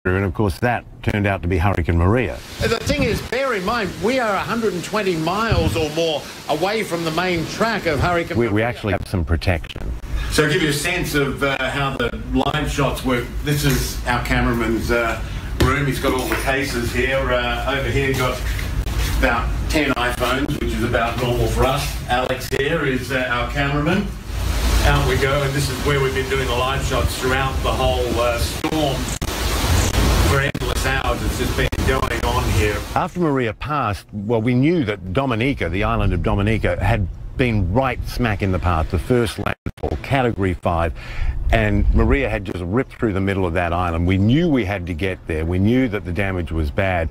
and of course that turned out to be Hurricane Maria. The thing is, bear in mind, we are 120 miles or more away from the main track of Hurricane Maria. We actually have some protection. So to give you a sense of how the live shots work, this is our cameraman's room. He's got all the cases here. Over here, got about 10 iPhones, which is about normal for us. Alex here is our cameraman. Out we go, and this is where we've been doing the live shots throughout the whole storm. For endless hours, it's just been going on here. After Maria passed, well, we knew that Dominica, the island of Dominica, had been right smack in the path, the first landfall, Category 5, and Maria had just ripped through the middle of that island. We knew we had to get there. We knew that the damage was bad.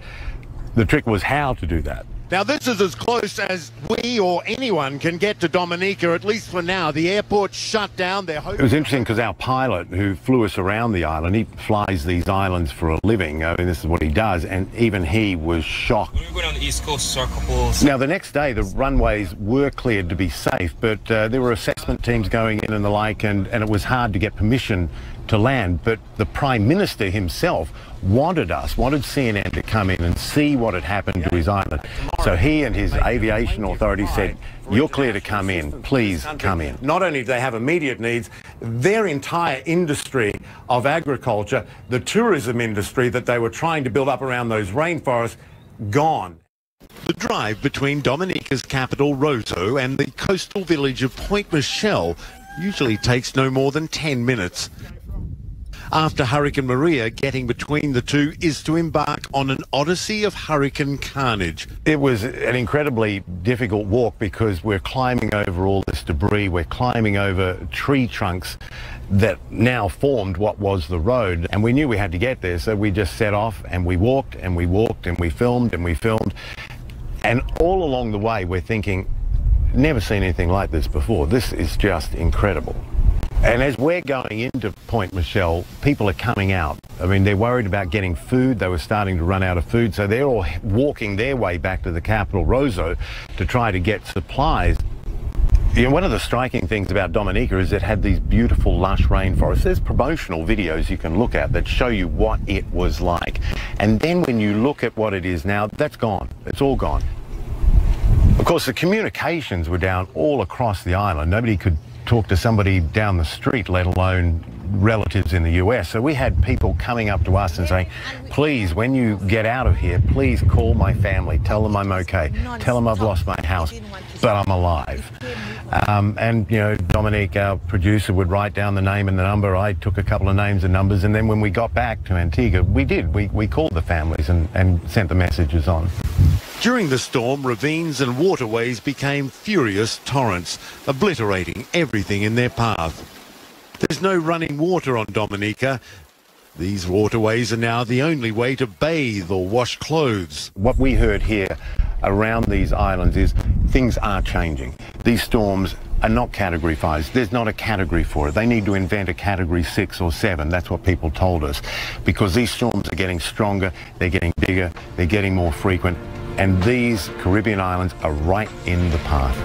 The trick was how to do that. Now, this is as close as we or anyone can get to Dominica, at least for now. The airport's shut down. It was interesting because our pilot who flew us around the island, he flies these islands for a living. I mean, this is what he does, and even he was shocked. We were going on the East Coast, so a couple... Now, the next day, the runways were cleared to be safe, but there were assessment teams going in and the like, and it was hard to get permission to land. But the Prime Minister himself wanted CNN to come in and see what had happened to his island. So he and his aviation authority said, "You're clear to come in, please come in." Not only do they have immediate needs, their entire industry of agriculture, the tourism industry that they were trying to build up around those rainforests, gone. The drive between Dominica's capital, Roseau, and the coastal village of Point Michelle usually takes no more than 10 minutes. After Hurricane Maria, getting between the two is to embark on an odyssey of hurricane carnage. It was an incredibly difficult walk because we're climbing over all this debris, we're climbing over tree trunks that now formed what was the road, and we knew we had to get there, so we just set off and we walked and we walked and we filmed and we filmed. And all along the way we're thinking, never seen anything like this before. This is just incredible. And as we're going into Point Michelle, people are coming out. I mean, they're worried about getting food. They were starting to run out of food, so they're all walking their way back to the capital, Roseau, to try to get supplies. You know, one of the striking things about Dominica is it had these beautiful lush rainforests. There's promotional videos you can look at that show you what it was like. And then when you look at what it is now, that's gone. It's all gone. Of course, the communications were down all across the island. Nobody could talk to somebody down the street, let alone relatives in the US. So we had people coming up to us and saying, please, when you get out of here, please call my family, tell them I'm okay, tell them I've lost my house, but I'm alive. And, you know, Dominique, our producer, would write down the name and the number. I took a couple of names and numbers, and then when we got back to Antigua, we called the families and sent the messages on. During the storm, ravines and waterways became furious torrents, obliterating everything in their path. There's no running water on Dominica. These waterways are now the only way to bathe or wash clothes. What we heard here around these islands is things are changing. These storms are not Category 5s. There's not a category for it. They need to invent a Category 6 or 7. That's what people told us. Because these storms are getting stronger, they're getting bigger, they're getting more frequent. And these Caribbean islands are right in the path.